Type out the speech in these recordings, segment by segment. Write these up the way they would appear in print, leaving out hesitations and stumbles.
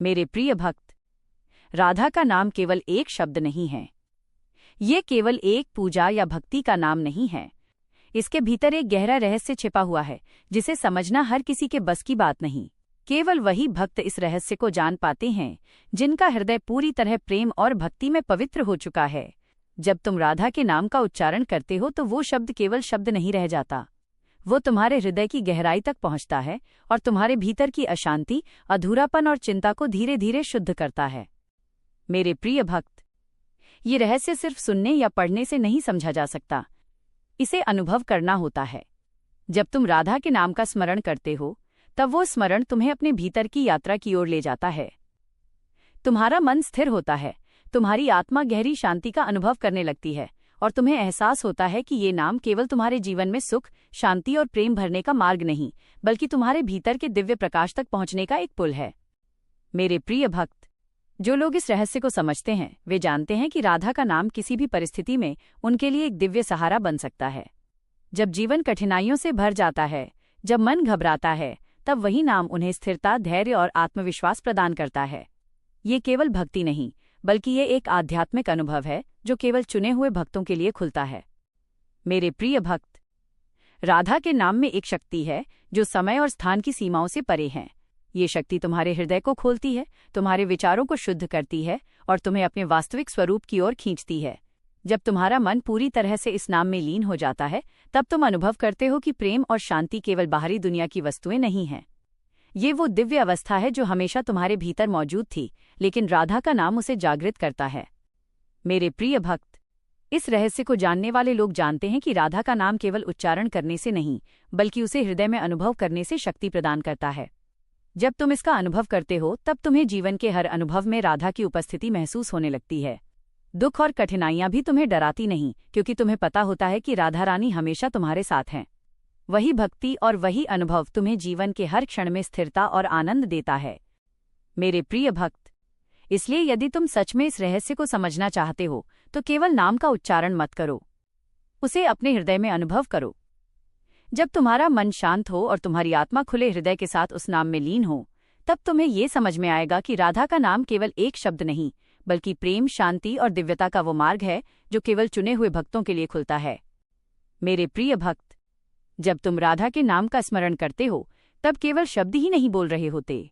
मेरे प्रिय भक्त, राधा का नाम केवल एक शब्द नहीं है। ये केवल एक पूजा या भक्ति का नाम नहीं है। इसके भीतर एक गहरा रहस्य छिपा हुआ है, जिसे समझना हर किसी के बस की बात नहीं। केवल वही भक्त इस रहस्य को जान पाते हैं, जिनका हृदय पूरी तरह प्रेम और भक्ति में पवित्र हो चुका है। जब तुम राधा के नाम का उच्चारण करते हो तो वो शब्द केवल शब्द नहीं रह जाता। वो तुम्हारे हृदय की गहराई तक पहुंचता है और तुम्हारे भीतर की अशांति, अधूरापन और चिंता को धीरे धीरे शुद्ध करता है। मेरे प्रिय भक्त, ये रहस्य सिर्फ सुनने या पढ़ने से नहीं समझा जा सकता। इसे अनुभव करना होता है। जब तुम राधा के नाम का स्मरण करते हो, तब वो स्मरण तुम्हें अपने भीतर की यात्रा की ओर ले जाता है। तुम्हारा मन स्थिर होता है, तुम्हारी आत्मा गहरी शांति का अनुभव करने लगती है और तुम्हें एहसास होता है कि ये नाम केवल तुम्हारे जीवन में सुख, शांति और प्रेम भरने का मार्ग नहीं, बल्कि तुम्हारे भीतर के दिव्य प्रकाश तक पहुंचने का एक पुल है। मेरे प्रिय भक्त, जो लोग इस रहस्य को समझते हैं, वे जानते हैं कि राधा का नाम किसी भी परिस्थिति में उनके लिए एक दिव्य सहारा बन सकता है। जब जीवन कठिनाइयों से भर जाता है, जब मन घबराता है, तब वही नाम उन्हें स्थिरता, धैर्य और आत्मविश्वास प्रदान करता है। ये केवल भक्ति नहीं, बल्कि ये एक आध्यात्मिक अनुभव है जो केवल चुने हुए भक्तों के लिए खुलता है। मेरे प्रिय भक्त, राधा के नाम में एक शक्ति है जो समय और स्थान की सीमाओं से परे है। ये शक्ति तुम्हारे हृदय को खोलती है, तुम्हारे विचारों को शुद्ध करती है और तुम्हें अपने वास्तविक स्वरूप की ओर खींचती है। जब तुम्हारा मन पूरी तरह से इस नाम में लीन हो जाता है, तब तुम अनुभव करते हो कि प्रेम और शांति केवल बाहरी दुनिया की वस्तुएं नहीं हैं। ये वो दिव्य अवस्था है जो हमेशा तुम्हारे भीतर मौजूद थी, लेकिन राधा का नाम उसे जागृत करता है। मेरे प्रिय भक्त, इस रहस्य को जानने वाले लोग जानते हैं कि राधा का नाम केवल उच्चारण करने से नहीं, बल्कि उसे हृदय में अनुभव करने से शक्ति प्रदान करता है। जब तुम इसका अनुभव करते हो, तब तुम्हें जीवन के हर अनुभव में राधा की उपस्थिति महसूस होने लगती है। दुख और कठिनाइयां भी तुम्हें डराती नहीं, क्योंकि तुम्हें पता होता है कि राधा रानी हमेशा तुम्हारे साथ हैं। वही भक्ति और वही अनुभव तुम्हें जीवन के हर क्षण में स्थिरता और आनंद देता है। मेरे प्रिय भक्त, इसलिए यदि तुम सच में इस रहस्य को समझना चाहते हो, तो केवल नाम का उच्चारण मत करो, उसे अपने हृदय में अनुभव करो। जब तुम्हारा मन शांत हो और तुम्हारी आत्मा खुले हृदय के साथ उस नाम में लीन हो, तब तुम्हें ये समझ में आएगा कि राधा का नाम केवल एक शब्द नहीं, बल्कि प्रेम, शांति और दिव्यता का वो मार्ग है जो केवल चुने हुए भक्तों के लिए खुलता है। मेरे प्रिय भक्त, जब तुम राधा के नाम का स्मरण करते हो, तब केवल शब्द ही नहीं बोल रहे होते।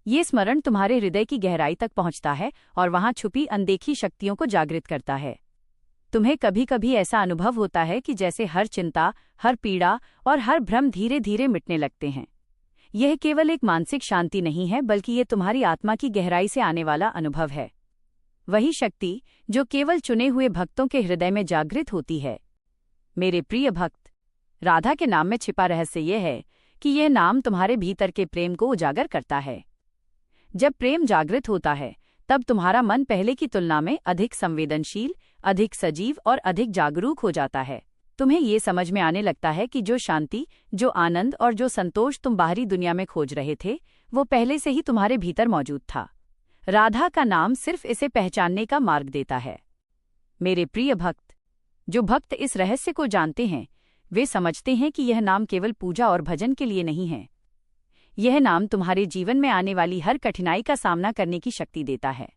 ये स्मरण तुम्हारे हृदय की गहराई तक पहुंचता है और वहां छुपी अनदेखी शक्तियों को जागृत करता है। तुम्हें कभी कभी ऐसा अनुभव होता है कि जैसे हर चिंता, हर पीड़ा और हर भ्रम धीरे धीरे मिटने लगते हैं। यह केवल एक मानसिक शांति नहीं है, बल्कि ये तुम्हारी आत्मा की गहराई से आने वाला अनुभव है। वही शक्ति जो केवल चुने हुए भक्तों के हृदय में जागृत होती है। मेरे प्रिय भक्त, राधा के नाम में छिपा रहस्य यह है कि यह नाम तुम्हारे भीतर के प्रेम को उजागर करता है। जब प्रेम जागृत होता है, तब तुम्हारा मन पहले की तुलना में अधिक संवेदनशील, अधिक सजीव और अधिक जागरूक हो जाता है। तुम्हें ये समझ में आने लगता है कि जो शांति, जो आनंद और जो संतोष तुम बाहरी दुनिया में खोज रहे थे, वो पहले से ही तुम्हारे भीतर मौजूद था। राधा का नाम सिर्फ इसे पहचानने का मार्ग देता है। मेरे प्रिय भक्त, जो भक्त इस रहस्य को जानते हैं, वे समझते हैं कि यह नाम केवल पूजा और भजन के लिए नहीं है। यह नाम तुम्हारे जीवन में आने वाली हर कठिनाई का सामना करने की शक्ति देता है।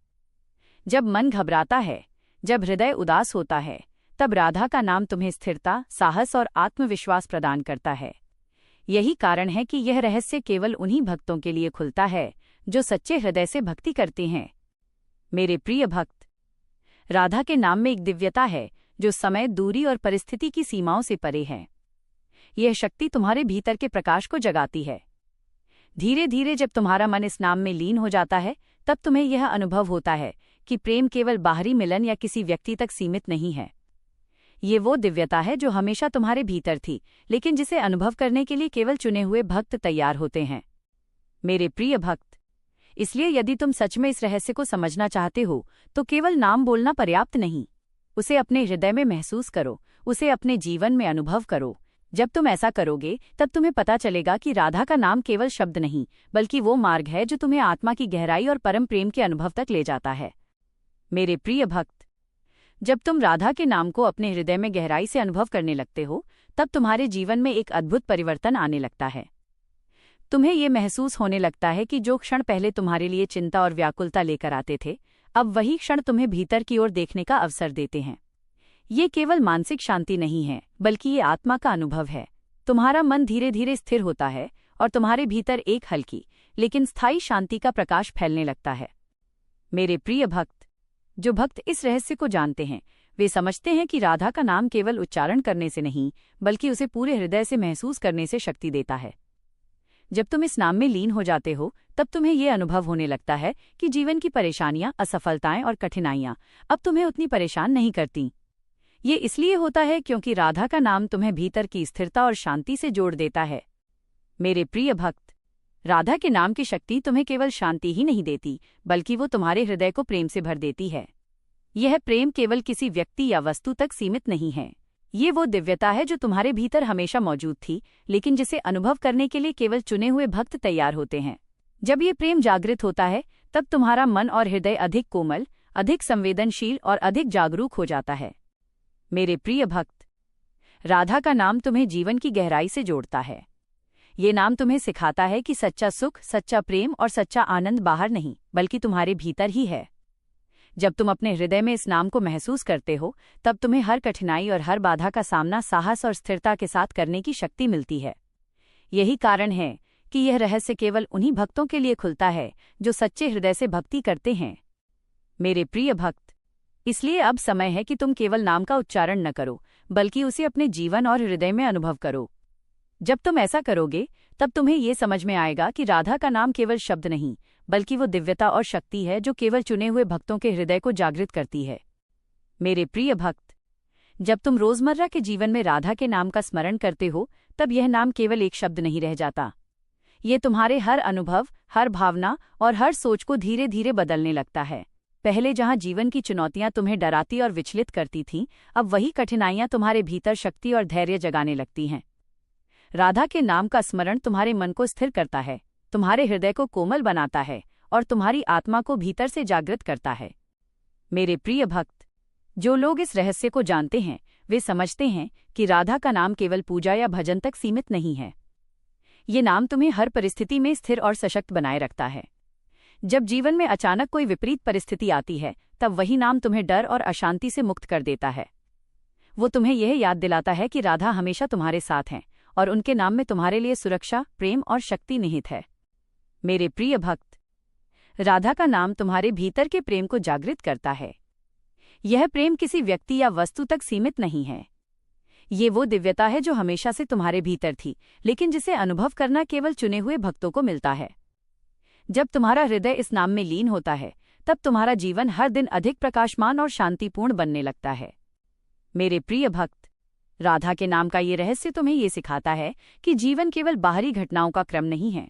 जब मन घबराता है, जब हृदय उदास होता है, तब राधा का नाम तुम्हें स्थिरता, साहस और आत्मविश्वास प्रदान करता है। यही कारण है कि यह रहस्य केवल उन्हीं भक्तों के लिए खुलता है जो सच्चे हृदय से भक्ति करते हैं। मेरे प्रिय भक्त, राधा के नाम में एक दिव्यता है जो समय, दूरी और परिस्थिति की सीमाओं से परे है। यह शक्ति तुम्हारे भीतर के प्रकाश को जगाती है। धीरे धीरे जब तुम्हारा मन इस नाम में लीन हो जाता है, तब तुम्हें यह अनुभव होता है कि प्रेम केवल बाहरी मिलन या किसी व्यक्ति तक सीमित नहीं है। ये वो दिव्यता है जो हमेशा तुम्हारे भीतर थी, लेकिन जिसे अनुभव करने के लिए केवल चुने हुए भक्त तैयार होते हैं। मेरे प्रिय भक्त, इसलिए यदि तुम सच में इस रहस्य को समझना चाहते हो, तो केवल नाम बोलना पर्याप्त नहीं। उसे अपने हृदय में महसूस करो, उसे अपने जीवन में अनुभव करो। जब तुम ऐसा करोगे, तब तुम्हें पता चलेगा कि राधा का नाम केवल शब्द नहीं, बल्कि वो मार्ग है जो तुम्हें आत्मा की गहराई और परम प्रेम के अनुभव तक ले जाता है। मेरे प्रिय भक्त, जब तुम राधा के नाम को अपने हृदय में गहराई से अनुभव करने लगते हो, तब तुम्हारे जीवन में एक अद्भुत परिवर्तन आने लगता है। तुम्हें ये महसूस होने लगता है कि जो क्षण पहले तुम्हारे लिए चिंता और व्याकुलता लेकर आते थे, अब वही क्षण तुम्हें भीतर की ओर देखने का अवसर देते हैं। ये केवल मानसिक शांति नहीं है, बल्कि ये आत्मा का अनुभव है। तुम्हारा मन धीरे धीरे स्थिर होता है और तुम्हारे भीतर एक हल्की लेकिन स्थायी शांति का प्रकाश फैलने लगता है। मेरे प्रिय भक्त, जो भक्त इस रहस्य को जानते हैं, वे समझते हैं कि राधा का नाम केवल उच्चारण करने से नहीं, बल्कि उसे पूरे हृदय से महसूस करने से शक्ति देता है। जब तुम इस नाम में लीन हो जाते हो, तब तुम्हें यह अनुभव होने लगता है कि जीवन की परेशानियां, असफलताएं और कठिनाइयां अब तुम्हें उतनी परेशान नहीं करती। ये इसलिए होता है क्योंकि राधा का नाम तुम्हें भीतर की स्थिरता और शांति से जोड़ देता है। मेरे प्रिय भक्त, राधा के नाम की शक्ति तुम्हें केवल शांति ही नहीं देती, बल्कि वो तुम्हारे हृदय को प्रेम से भर देती है। यह प्रेम केवल किसी व्यक्ति या वस्तु तक सीमित नहीं है। ये वो दिव्यता है जो तुम्हारे भीतर हमेशा मौजूद थी, लेकिन जिसे अनुभव करने के लिए केवल चुने हुए भक्त तैयार होते हैं। जब ये प्रेम जागृत होता है, तब तुम्हारा मन और हृदय अधिक कोमल, अधिक संवेदनशील और अधिक जागरूक हो जाता है। मेरे प्रिय भक्त, राधा का नाम तुम्हें जीवन की गहराई से जोड़ता है। ये नाम तुम्हें सिखाता है कि सच्चा सुख, सच्चा प्रेम और सच्चा आनंद बाहर नहीं, बल्कि तुम्हारे भीतर ही है। जब तुम अपने हृदय में इस नाम को महसूस करते हो, तब तुम्हें हर कठिनाई और हर बाधा का सामना साहस और स्थिरता के साथ करने की शक्ति मिलती है। यही कारण है कि यह रहस्य केवल उन्हीं भक्तों के लिए खुलता है जो सच्चे हृदय से भक्ति करते हैं। मेरे प्रिय भक्त, इसलिए अब समय है कि तुम केवल नाम का उच्चारण न करो, बल्कि उसे अपने जीवन और हृदय में अनुभव करो। जब तुम ऐसा करोगे, तब तुम्हें ये समझ में आएगा कि राधा का नाम केवल शब्द नहीं, बल्कि वो दिव्यता और शक्ति है जो केवल चुने हुए भक्तों के हृदय को जागृत करती है। मेरे प्रिय भक्त, जब तुम रोजमर्रा के जीवन में राधा के नाम का स्मरण करते हो, तब यह नाम केवल एक शब्द नहीं रह जाता। ये तुम्हारे हर अनुभव, हर भावना और हर सोच को धीरे धीरे बदलने लगता है। पहले जहां जीवन की चुनौतियां तुम्हें डराती और विचलित करती थीं, अब वही कठिनाइयां तुम्हारे भीतर शक्ति और धैर्य जगाने लगती हैं। राधा के नाम का स्मरण तुम्हारे मन को स्थिर करता है, तुम्हारे हृदय को कोमल बनाता है और तुम्हारी आत्मा को भीतर से जागृत करता है। मेरे प्रिय भक्त, जो लोग इस रहस्य को जानते हैं, वे समझते हैं कि राधा का नाम केवल पूजा या भजन तक सीमित नहीं है। ये नाम तुम्हें हर परिस्थिति में स्थिर और सशक्त बनाए रखता है। जब जीवन में अचानक कोई विपरीत परिस्थिति आती है, तब वही नाम तुम्हें डर और अशांति से मुक्त कर देता है। वो तुम्हें यह याद दिलाता है कि राधा हमेशा तुम्हारे साथ हैं और उनके नाम में तुम्हारे लिए सुरक्षा, प्रेम और शक्ति निहित है। मेरे प्रिय भक्त, राधा का नाम तुम्हारे भीतर के प्रेम को जागृत करता है। यह प्रेम किसी व्यक्ति या वस्तु तक सीमित नहीं है। ये वो दिव्यता है जो हमेशा से तुम्हारे भीतर थी, लेकिन जिसे अनुभव करना केवल चुने हुए भक्तों को मिलता है। जब तुम्हारा हृदय इस नाम में लीन होता है, तब तुम्हारा जीवन हर दिन अधिक प्रकाशमान और शांतिपूर्ण बनने लगता है। मेरे प्रिय भक्त, राधा के नाम का ये रहस्य तुम्हें ये सिखाता है कि जीवन केवल बाहरी घटनाओं का क्रम नहीं है।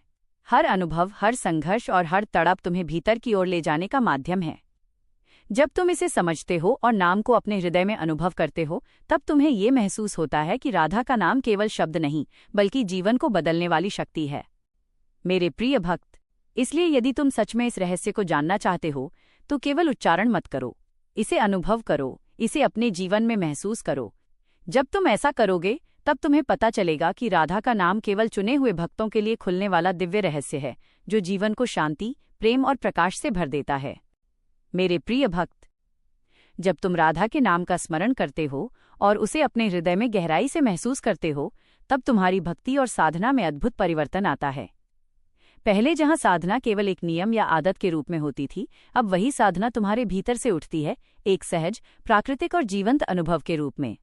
हर अनुभव, हर संघर्ष और हर तड़प तुम्हें भीतर की ओर ले जाने का माध्यम है। जब तुम इसे समझते हो और नाम को अपने हृदय में अनुभव करते हो, तब तुम्हें ये महसूस होता है कि राधा का नाम केवल शब्द नहीं, बल्कि जीवन को बदलने वाली शक्ति है। मेरे प्रिय भक्त, इसलिए यदि तुम सच में इस रहस्य को जानना चाहते हो, तो केवल उच्चारण मत करो, इसे अनुभव करो, इसे अपने जीवन में महसूस करो। जब तुम ऐसा करोगे, तब तुम्हें पता चलेगा कि राधा का नाम केवल चुने हुए भक्तों के लिए खुलने वाला दिव्य रहस्य है, जो जीवन को शांति, प्रेम और प्रकाश से भर देता है। मेरे प्रिय भक्त, जब तुम राधा के नाम का स्मरण करते हो और उसे अपने हृदय में गहराई से महसूस करते हो, तब तुम्हारी भक्ति और साधना में अद्भुत परिवर्तन आता है। पहले जहां साधना केवल एक नियम या आदत के रूप में होती थी, अब वही साधना तुम्हारे भीतर से उठती है, एक सहज, प्राकृतिक और जीवंत अनुभव के रूप में।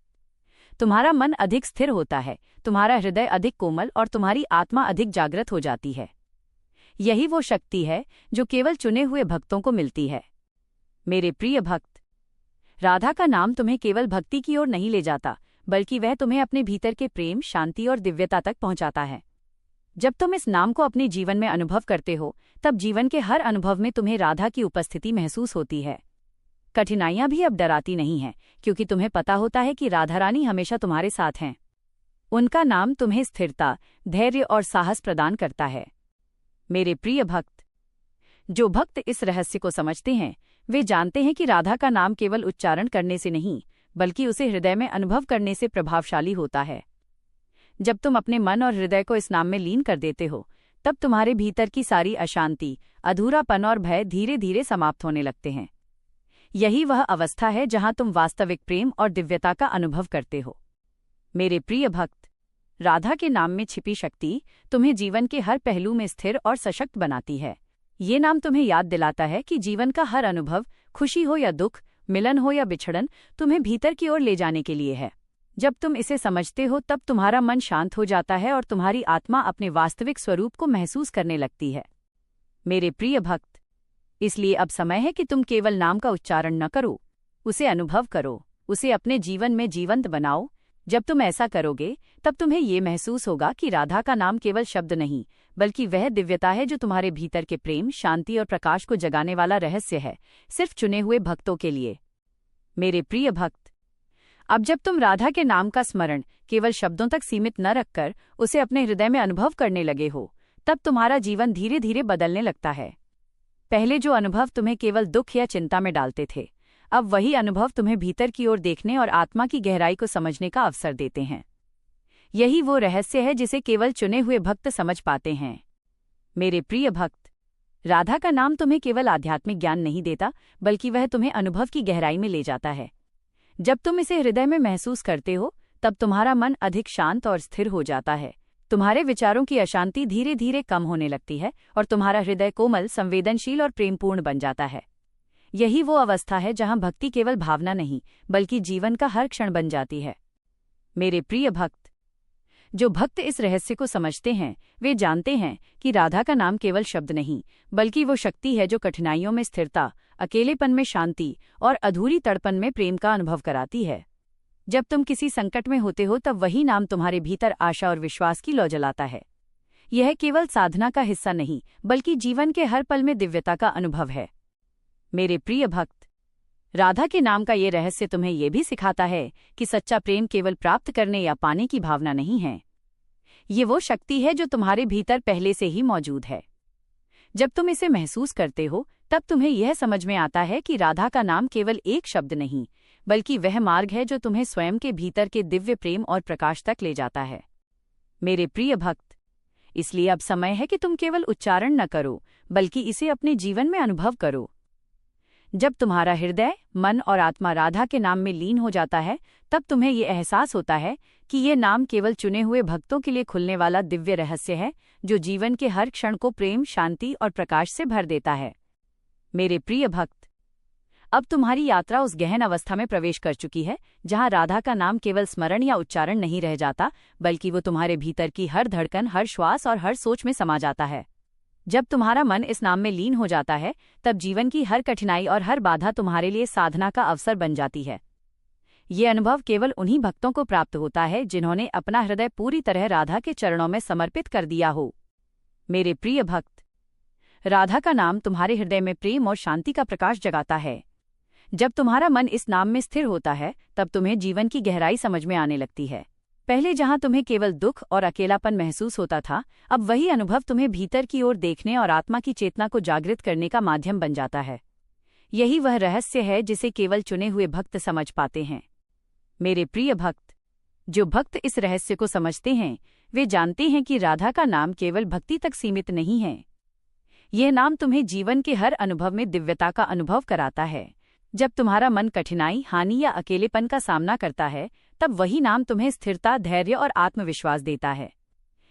तुम्हारा मन अधिक स्थिर होता है, तुम्हारा हृदय अधिक कोमल और तुम्हारी आत्मा अधिक जागृत हो जाती है। यही वो शक्ति है जो केवल चुने हुए भक्तों को मिलती है। मेरे प्रिय भक्त, राधा का नाम तुम्हें केवल भक्ति की ओर नहीं ले जाता, बल्कि वह तुम्हें अपने भीतर के प्रेम, शांति और दिव्यता तक पहुंचाता है। जब तुम इस नाम को अपने जीवन में अनुभव करते हो, तब जीवन के हर अनुभव में तुम्हें राधा की उपस्थिति महसूस होती है। कठिनाइयां भी अब डराती नहीं हैं, क्योंकि तुम्हें पता होता है कि राधा रानी हमेशा तुम्हारे साथ हैं। उनका नाम तुम्हें स्थिरता, धैर्य और साहस प्रदान करता है। मेरे प्रिय भक्त, जो भक्त इस रहस्य को समझते हैं, वे जानते हैं कि राधा का नाम केवल उच्चारण करने से नहीं, बल्कि उसे हृदय में अनुभव करने से प्रभावशाली होता है। जब तुम अपने मन और हृदय को इस नाम में लीन कर देते हो, तब तुम्हारे भीतर की सारी अशांति, अधूरापन और भय धीरे धीरे समाप्त होने लगते हैं। यही वह अवस्था है जहां तुम वास्तविक प्रेम और दिव्यता का अनुभव करते हो। मेरे प्रिय भक्त, राधा के नाम में छिपी शक्ति तुम्हें जीवन के हर पहलू में स्थिर और सशक्त बनाती है। ये नाम तुम्हें याद दिलाता है कि जीवन का हर अनुभव, खुशी हो या दुख, मिलन हो या बिछड़न, तुम्हें भीतर की ओर ले जाने के लिए है। जब तुम इसे समझते हो तब तुम्हारा मन शांत हो जाता है और तुम्हारी आत्मा अपने वास्तविक स्वरूप को महसूस करने लगती है। मेरे प्रिय भक्त, इसलिए अब समय है कि तुम केवल नाम का उच्चारण न करो, उसे अनुभव करो, उसे अपने जीवन में जीवंत बनाओ। जब तुम ऐसा करोगे तब तुम्हें ये महसूस होगा कि राधा का नाम केवल शब्द नहीं, बल्कि वह दिव्यता है जो तुम्हारे भीतर के प्रेम, शांति और प्रकाश को जगाने वाला रहस्य है, सिर्फ चुने हुए भक्तों के लिए। मेरे प्रिय भक्त, अब जब तुम राधा के नाम का स्मरण केवल शब्दों तक सीमित न रखकर उसे अपने हृदय में अनुभव करने लगे हो, तब तुम्हारा जीवन धीरे धीरे बदलने लगता है। पहले जो अनुभव तुम्हें केवल दुख या चिंता में डालते थे, अब वही अनुभव तुम्हें भीतर की ओर देखने और आत्मा की गहराई को समझने का अवसर देते हैं। यही वो रहस्य है जिसे केवल चुने हुए भक्त समझ पाते हैं। मेरे प्रिय भक्त, राधा का नाम तुम्हें केवल आध्यात्मिक ज्ञान नहीं देता, बल्कि वह तुम्हें अनुभव की गहराई में ले जाता है। जब तुम इसे हृदय में महसूस करते हो तब तुम्हारा मन अधिक शांत और स्थिर हो जाता है। तुम्हारे विचारों की अशांति धीरे धीरे कम होने लगती है और तुम्हारा हृदय कोमल, संवेदनशील और प्रेमपूर्ण बन जाता है। यही वो अवस्था है जहां भक्ति केवल भावना नहीं, बल्कि जीवन का हर क्षण बन जाती है। मेरे प्रिय भक्त, जो भक्त इस रहस्य को समझते हैं वे जानते हैं कि राधा का नाम केवल शब्द नहीं, बल्कि वो शक्ति है जो कठिनाइयों में स्थिरता, अकेलेपन में शांति और अधूरी तड़पन में प्रेम का अनुभव कराती है। जब तुम किसी संकट में होते हो तब वही नाम तुम्हारे भीतर आशा और विश्वास की लौ जलाता है। यह केवल साधना का हिस्सा नहीं, बल्कि जीवन के हर पल में दिव्यता का अनुभव है। मेरे प्रिय भक्त, राधा के नाम का ये रहस्य तुम्हें यह भी सिखाता है कि सच्चा प्रेम केवल प्राप्त करने या पाने की भावना नहीं है। ये वो शक्ति है जो तुम्हारे भीतर पहले से ही मौजूद है। जब तुम इसे महसूस करते हो तब तुम्हें यह समझ में आता है कि राधा का नाम केवल एक शब्द नहीं, बल्कि वह मार्ग है जो तुम्हें स्वयं के भीतर के दिव्य प्रेम और प्रकाश तक ले जाता है। मेरे प्रिय भक्त, इसलिए अब समय है कि तुम केवल उच्चारण न करो, बल्कि इसे अपने जीवन में अनुभव करो। जब तुम्हारा हृदय, मन और आत्मा राधा के नाम में लीन हो जाता है, तब तुम्हें ये एहसास होता है कि ये नाम केवल चुने हुए भक्तों के लिए खुलने वाला दिव्य रहस्य है, जो जीवन के हर क्षण को प्रेम, शांति और प्रकाश से भर देता है। मेरे प्रिय भक्त, अब तुम्हारी यात्रा उस गहन अवस्था में प्रवेश कर चुकी है, जहां राधा का नाम केवल स्मरण या उच्चारण नहीं रह जाता, बल्कि वो तुम्हारे भीतर की हर धड़कन, हर श्वास और हर सोच में समा जाता है। जब तुम्हारा मन इस नाम में लीन हो जाता है, तब जीवन की हर कठिनाई और हर बाधा तुम्हारे लिए साधना का अवसर बन जाती है। ये अनुभव केवल उन्हीं भक्तों को प्राप्त होता है जिन्होंने अपना हृदय पूरी तरह राधा के चरणों में समर्पित कर दिया हो। मेरे प्रिय भक्त, राधा का नाम तुम्हारे हृदय में प्रेम और शांति का प्रकाश जगाता है। जब तुम्हारा मन इस नाम में स्थिर होता है, तब तुम्हें जीवन की गहराई समझ में आने लगती है। पहले जहां तुम्हें केवल दुख और अकेलापन महसूस होता था, अब वही अनुभव तुम्हें भीतर की ओर देखने और आत्मा की चेतना को जागृत करने का माध्यम बन जाता है। यही वह रहस्य है जिसे केवल चुने हुए भक्त समझ पाते हैं। मेरे प्रिय भक्त, जो भक्त इस रहस्य को समझते हैं वे जानते हैं कि राधा का नाम केवल भक्ति तक सीमित नहीं है। यह नाम तुम्हें जीवन के हर अनुभव में दिव्यता का अनुभव कराता है। जब तुम्हारा मन कठिनाई, हानि या अकेलेपन का सामना करता है, तब वही नाम तुम्हें स्थिरता, धैर्य और आत्मविश्वास देता है।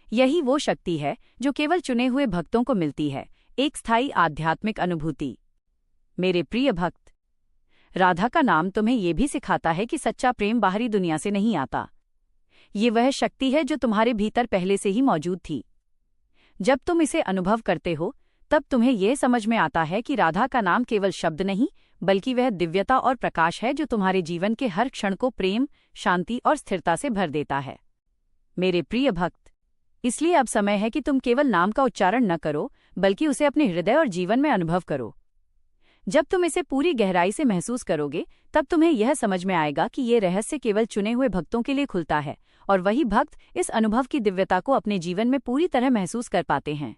यही वो शक्ति है जो केवल चुने हुए भक्तों को मिलती है, एक स्थायी आध्यात्मिक अनुभूति। मेरे प्रिय भक्त, राधा का नाम तुम्हें ये भी सिखाता है कि सच्चा प्रेम बाहरी दुनिया से नहीं आता। ये वह शक्ति है जो तुम्हारे भीतर पहले से ही मौजूद थी। जब तुम इसे अनुभव करते हो, तब तुम्हें यह समझ में आता है कि राधा का नाम केवल शब्द नहीं, बल्कि वह दिव्यता और प्रकाश है जो तुम्हारे जीवन के हर क्षण को प्रेम, शांति और स्थिरता से भर देता है। मेरे प्रिय भक्त, इसलिए अब समय है कि तुम केवल नाम का उच्चारण न करो, बल्कि उसे अपने हृदय और जीवन में अनुभव करो। जब तुम इसे पूरी गहराई से महसूस करोगे, तब तुम्हें यह समझ में आएगा कि ये रहस्य केवल चुने हुए भक्तों के लिए खुलता है, और वही भक्त इस अनुभव की दिव्यता को अपने जीवन में पूरी तरह महसूस कर पाते हैं।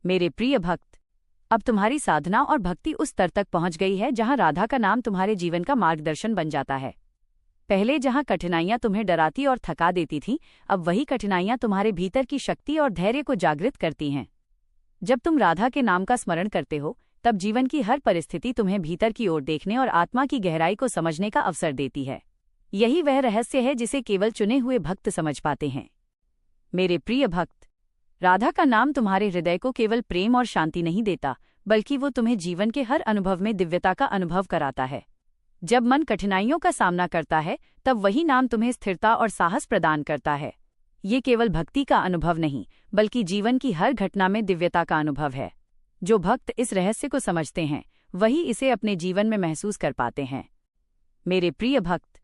मेरे प्रिय भक्त, अब तुम्हारी साधना और भक्ति उस स्तर तक पहुंच गई है जहां राधा का नाम तुम्हारे जीवन का मार्गदर्शन बन जाता है। पहले जहां कठिनाइयां तुम्हें डराती और थका देती थीं, अब वही कठिनाइयां तुम्हारे भीतर की शक्ति और धैर्य को जागृत करती हैं। जब तुम राधा के नाम का स्मरण करते हो तब जीवन की हर परिस्थिति तुम्हें भीतर की ओर देखने और आत्मा की गहराई को समझने का अवसर देती है। यही वह रहस्य है जिसे केवल चुने हुए भक्त समझ पाते हैं। मेरे प्रिय भक्त, राधा का नाम तुम्हारे हृदय को केवल प्रेम और शांति नहीं देता, बल्कि वो तुम्हें जीवन के हर अनुभव में दिव्यता का अनुभव कराता है। जब मन कठिनाइयों का सामना करता है तब वही नाम तुम्हें स्थिरता और साहस प्रदान करता है। ये केवल भक्ति का अनुभव नहीं, बल्कि जीवन की हर घटना में दिव्यता का अनुभव है। जो भक्त इस रहस्य को समझते हैं वही इसे अपने जीवन में महसूस कर पाते हैं। मेरे प्रिय भक्त,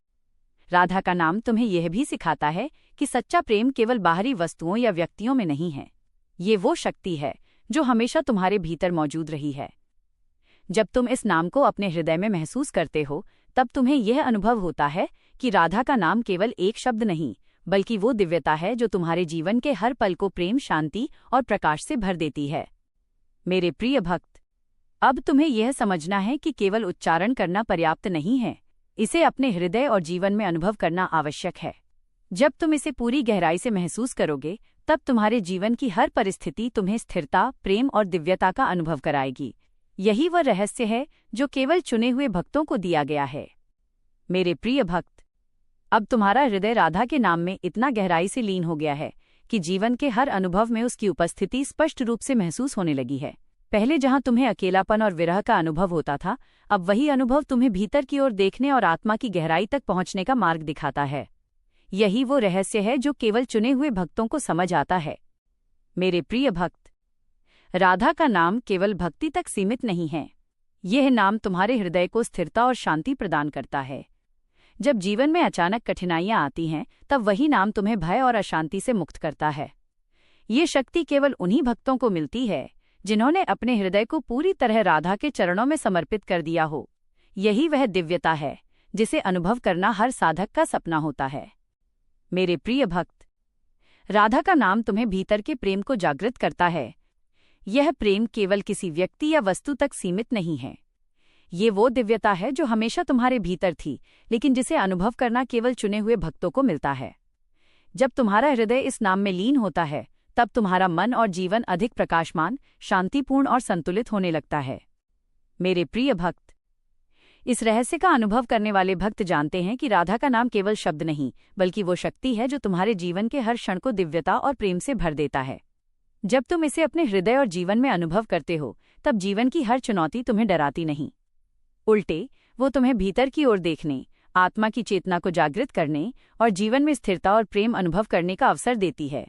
राधा का नाम तुम्हें यह भी सिखाता है कि सच्चा प्रेम केवल बाहरी वस्तुओं या व्यक्तियों में नहीं है। ये वो शक्ति है जो हमेशा तुम्हारे भीतर मौजूद रही है। जब तुम इस नाम को अपने हृदय में महसूस करते हो तब तुम्हें यह अनुभव होता है कि राधा का नाम केवल एक शब्द नहीं, बल्कि वो दिव्यता है जो तुम्हारे जीवन के हर पल को प्रेम, शांति और प्रकाश से भर देती है। मेरे प्रिय भक्त, अब तुम्हें यह समझना है कि केवल उच्चारण करना पर्याप्त नहीं है, इसे अपने हृदय और जीवन में अनुभव करना आवश्यक है। जब तुम इसे पूरी गहराई से महसूस करोगे तब तुम्हारे जीवन की हर परिस्थिति तुम्हें स्थिरता, प्रेम और दिव्यता का अनुभव कराएगी। यही वह रहस्य है जो केवल चुने हुए भक्तों को दिया गया है। मेरे प्रिय भक्त, अब तुम्हारा हृदय राधा के नाम में इतना गहराई से लीन हो गया है कि जीवन के हर अनुभव में उसकी उपस्थिति स्पष्ट रूप से महसूस होने लगी है। पहले जहां तुम्हें अकेलापन और विरह का अनुभव होता था, अब वही अनुभव तुम्हें भीतर की ओर देखने और आत्मा की गहराई तक पहुंचने का मार्ग दिखाता है। यही वो रहस्य है जो केवल चुने हुए भक्तों को समझ आता है। मेरे प्रिय भक्त, राधा का नाम केवल भक्ति तक सीमित नहीं है। यह नाम तुम्हारे हृदय को स्थिरता और शांति प्रदान करता है। जब जीवन में अचानक कठिनाइयां आती हैं तब वही नाम तुम्हें भय और अशांति से मुक्त करता है। ये शक्ति केवल उन्हीं भक्तों को मिलती है जिन्होंने अपने हृदय को पूरी तरह राधा के चरणों में समर्पित कर दिया हो। यही वह दिव्यता है जिसे अनुभव करना हर साधक का सपना होता है। मेरे प्रिय भक्त, राधा का नाम तुम्हें भीतर के प्रेम को जागृत करता है। यह प्रेम केवल किसी व्यक्ति या वस्तु तक सीमित नहीं है। ये वो दिव्यता है जो हमेशा तुम्हारे भीतर थी, लेकिन जिसे अनुभव करना केवल चुने हुए भक्तों को मिलता है। जब तुम्हारा हृदय इस नाम में लीन होता है तब तुम्हारा मन और जीवन अधिक प्रकाशमान, शांतिपूर्ण और संतुलित होने लगता है। मेरे प्रिय भक्त, इस रहस्य का अनुभव करने वाले भक्त जानते हैं कि राधा का नाम केवल शब्द नहीं, बल्कि वो शक्ति है जो तुम्हारे जीवन के हर क्षण को दिव्यता और प्रेम से भर देता है। जब तुम इसे अपने हृदय और जीवन में अनुभव करते हो तब जीवन की हर चुनौती तुम्हें डराती नहीं, उल्टे वो तुम्हें भीतर की ओर देखने, आत्मा की चेतना को जागृत करने और जीवन में स्थिरता और प्रेम अनुभव करने का अवसर देती है।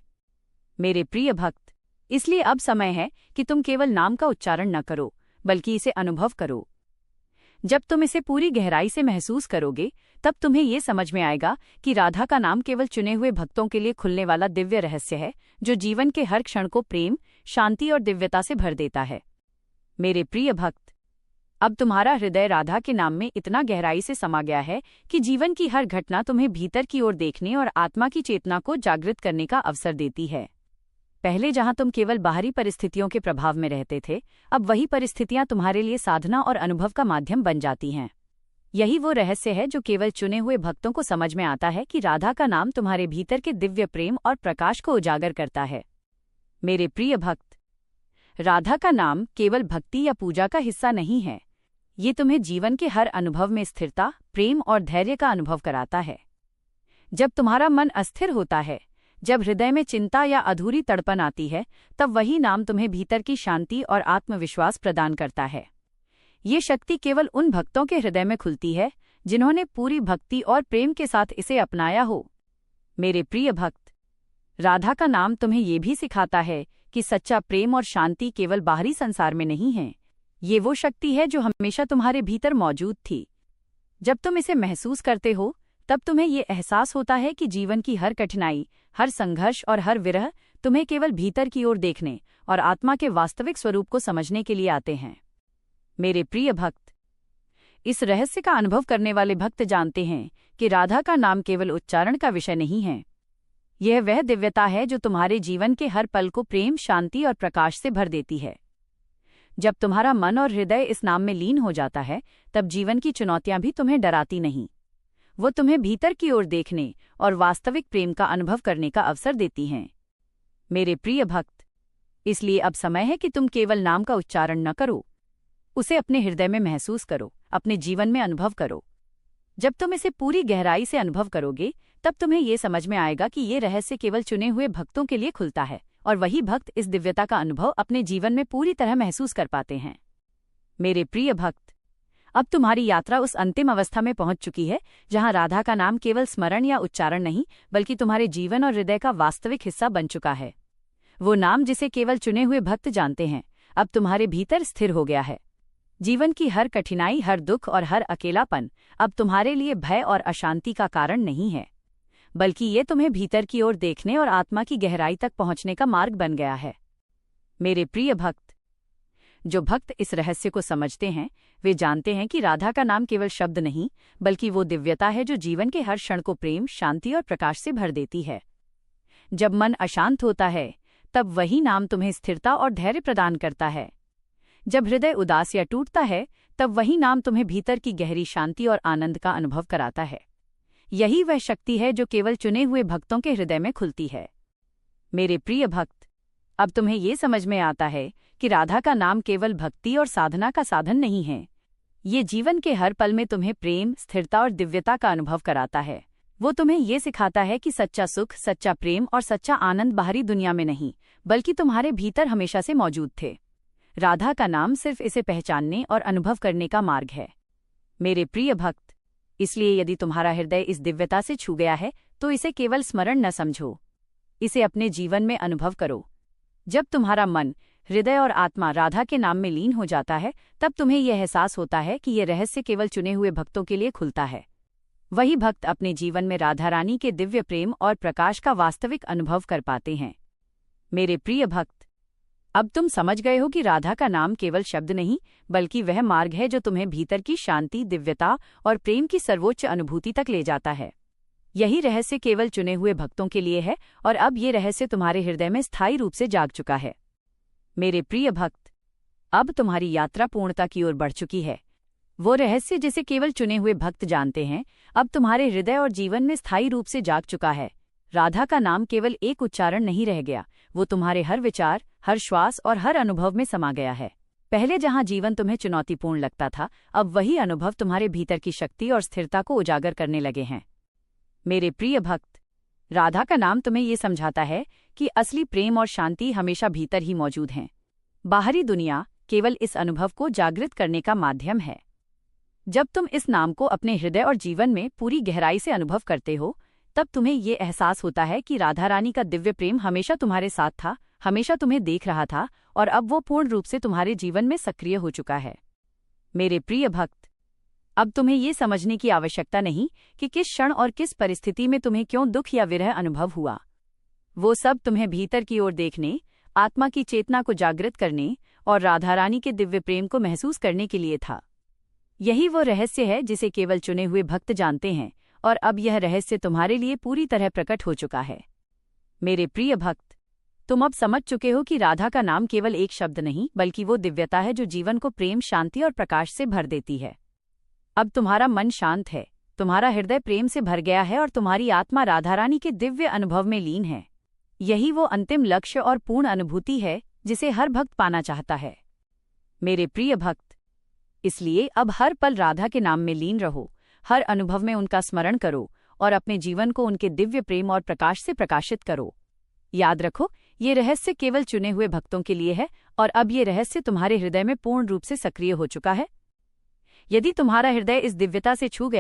मेरे प्रिय भक्त, इसलिए अब समय है कि तुम केवल नाम का उच्चारण न करो, बल्कि इसे अनुभव करो। जब तुम इसे पूरी गहराई से महसूस करोगे तब तुम्हें ये समझ में आएगा कि राधा का नाम केवल चुने हुए भक्तों के लिए खुलने वाला दिव्य रहस्य है जो जीवन के हर क्षण को प्रेम, शांति और दिव्यता से भर देता है। मेरे प्रिय भक्त, अब तुम्हारा हृदय राधा के नाम में इतना गहराई से समा गया है कि जीवन की हर घटना तुम्हें भीतर की ओर देखने और आत्मा की चेतना को जागृत करने का अवसर देती है। पहले जहां तुम केवल बाहरी परिस्थितियों के प्रभाव में रहते थे, अब वही परिस्थितियां तुम्हारे लिए साधना और अनुभव का माध्यम बन जाती हैं। यही वो रहस्य है जो केवल चुने हुए भक्तों को समझ में आता है कि राधा का नाम तुम्हारे भीतर के दिव्य प्रेम और प्रकाश को उजागर करता है। मेरे प्रिय भक्त, राधा का नाम केवल भक्ति या पूजा का हिस्सा नहीं है। ये तुम्हें जीवन के हर अनुभव में स्थिरता, प्रेम और धैर्य का अनुभव कराता है। जब तुम्हारा मन अस्थिर होता है, जब हृदय में चिंता या अधूरी तड़पन आती है, तब वही नाम तुम्हें भीतर की शांति और आत्मविश्वास प्रदान करता है। ये शक्ति केवल उन भक्तों के हृदय में खुलती है जिन्होंने पूरी भक्ति और प्रेम के साथ इसे अपनाया हो। मेरे प्रिय भक्त, राधा का नाम तुम्हें ये भी सिखाता है कि सच्चा प्रेम और शांति केवल बाहरी संसार में नहीं है। ये वो शक्ति है जो हमेशा तुम्हारे भीतर मौजूद थी। जब तुम इसे महसूस करते हो तब तुम्हें ये एहसास होता है कि जीवन की हर कठिनाई, हर संघर्ष और हर विरह तुम्हें केवल भीतर की ओर देखने और आत्मा के वास्तविक स्वरूप को समझने के लिए आते हैं। मेरे प्रिय भक्त, इस रहस्य का अनुभव करने वाले भक्त जानते हैं कि राधा का नाम केवल उच्चारण का विषय नहीं है। यह वह दिव्यता है जो तुम्हारे जीवन के हर पल को प्रेम, शांति और प्रकाश से भर देती है। जब तुम्हारा मन और हृदय इस नाम में लीन हो जाता है, तब जीवन की चुनौतियां भी तुम्हें डराती नहीं। वो तुम्हें भीतर की ओर देखने और वास्तविक प्रेम का अनुभव करने का अवसर देती हैं। मेरे प्रिय भक्त, इसलिए अब समय है कि तुम केवल नाम का उच्चारण न करो, उसे अपने हृदय में महसूस करो, अपने जीवन में अनुभव करो। जब तुम इसे पूरी गहराई से अनुभव करोगे, तब तुम्हें ये समझ में आएगा कि ये रहस्य केवल चुने हुए भक्तों के लिए खुलता है, और वही भक्त इस दिव्यता का अनुभव अपने जीवन में पूरी तरह महसूस कर पाते हैं। मेरे प्रिय भक्त, अब तुम्हारी यात्रा उस अंतिम अवस्था में पहुंच चुकी है जहां राधा का नाम केवल स्मरण या उच्चारण नहीं, बल्कि तुम्हारे जीवन और हृदय का वास्तविक हिस्सा बन चुका है। वो नाम जिसे केवल चुने हुए भक्त जानते हैं, अब तुम्हारे भीतर स्थिर हो गया है। जीवन की हर कठिनाई, हर दुख और हर अकेलापन अब तुम्हारे लिए भय और अशांति का कारण नहीं है, बल्कि ये तुम्हें भीतर की ओर देखने और आत्मा की गहराई तक पहुंचने का मार्ग बन गया है। मेरे प्रिय भक्त, जो भक्त इस रहस्य को समझते हैं, वे जानते हैं कि राधा का नाम केवल शब्द नहीं, बल्कि वो दिव्यता है जो जीवन के हर क्षण को प्रेम, शांति और प्रकाश से भर देती है। जब मन अशांत होता है, तब वही नाम तुम्हें स्थिरता और धैर्य प्रदान करता है। जब हृदय उदास या टूटता है, तब वही नाम तुम्हें भीतर की गहरी शांति और आनंद का अनुभव कराता है। यही वह शक्ति है जो केवल चुने हुए भक्तों के हृदय में खुलती है। मेरे प्रिय भक्त, अब तुम्हें ये समझ में आता है कि राधा का नाम केवल भक्ति और साधना का साधन नहीं है। ये जीवन के हर पल में तुम्हें प्रेम, स्थिरता और दिव्यता का अनुभव कराता है। वो तुम्हें ये सिखाता है कि सच्चा सुख, सच्चा प्रेम और सच्चा आनंद बाहरी दुनिया में नहीं, बल्कि तुम्हारे भीतर हमेशा से मौजूद थे। राधा का नाम सिर्फ इसे पहचानने और अनुभव करने का मार्ग है। मेरे प्रिय भक्त, इसलिए यदि तुम्हारा हृदय इस दिव्यता से छू गया है, तो इसे केवल स्मरण न समझो, इसे अपने जीवन में अनुभव करो। जब तुम्हारा मन, हृदय और आत्मा राधा के नाम में लीन हो जाता है, तब तुम्हें यह एहसास होता है कि यह रहस्य केवल चुने हुए भक्तों के लिए खुलता है। वही भक्त अपने जीवन में राधा रानी के दिव्य प्रेम और प्रकाश का वास्तविक अनुभव कर पाते हैं। मेरे प्रिय भक्त, अब तुम समझ गए हो कि राधा का नाम केवल शब्द नहीं, बल्कि वह मार्ग है जो तुम्हें भीतर की शांति, दिव्यता और प्रेम की सर्वोच्च अनुभूति तक ले जाता है। यही रहस्य केवल चुने हुए भक्तों के लिए है, और अब ये रहस्य तुम्हारे हृदय में स्थायी रूप से जाग चुका है। मेरे प्रिय भक्त, अब तुम्हारी यात्रा पूर्णता की ओर बढ़ चुकी है। वो रहस्य जिसे केवल चुने हुए भक्त जानते हैं, अब तुम्हारे हृदय और जीवन में स्थायी रूप से जाग चुका है। राधा का नाम केवल एक उच्चारण नहीं रह गया, वो तुम्हारे हर विचार, हर श्वास और हर अनुभव में समा गया है। पहले जहां जीवन तुम्हें चुनौतीपूर्ण लगता था, अब वही अनुभव तुम्हारे भीतर की शक्ति और स्थिरता को उजागर करने लगे हैं। मेरे प्रिय भक्त, राधा का नाम तुम्हें ये समझाता है कि असली प्रेम और शांति हमेशा भीतर ही मौजूद हैं। बाहरी दुनिया केवल इस अनुभव को जागृत करने का माध्यम है। जब तुम इस नाम को अपने हृदय और जीवन में पूरी गहराई से अनुभव करते हो, तब तुम्हें ये एहसास होता है कि राधा रानी का दिव्य प्रेम हमेशा तुम्हारे साथ था, हमेशा तुम्हें देख रहा था, और अब वो पूर्ण रूप से तुम्हारे जीवन में सक्रिय हो चुका है। मेरे प्रिय भक्त, अब तुम्हें ये समझने की आवश्यकता नहीं कि किस क्षण और किस परिस्थिति में तुम्हें क्यों दुख या विरह अनुभव हुआ। वो सब तुम्हें भीतर की ओर देखने, आत्मा की चेतना को जागृत करने और राधा रानी के दिव्य प्रेम को महसूस करने के लिए था। यही वो रहस्य है जिसे केवल चुने हुए भक्त जानते हैं, और अब यह रहस्य तुम्हारे लिए पूरी तरह प्रकट हो चुका है। मेरे प्रिय भक्त, तुम अब समझ चुके हो कि राधा का नाम केवल एक शब्द नहीं, बल्कि वो दिव्यता है जो जीवन को प्रेम, शांति और प्रकाश से भर देती है। अब तुम्हारा मन शांत है, तुम्हारा हृदय प्रेम से भर गया है, और तुम्हारी आत्मा राधा रानी के दिव्य अनुभव में लीन है। यही वो अंतिम लक्ष्य और पूर्ण अनुभूति है जिसे हर भक्त पाना चाहता है। मेरे प्रिय भक्त, इसलिए अब हर पल राधा के नाम में लीन रहो, हर अनुभव में उनका स्मरण करो और अपने जीवन को उनके दिव्य प्रेम और प्रकाश से प्रकाशित करो। याद रखो, ये रहस्य केवल चुने हुए भक्तों के लिए है, और अब ये रहस्य तुम्हारे हृदय में पूर्ण रूप से सक्रिय हो चुका है। यदि तुम्हारा हृदय इस दिव्यता से छू गया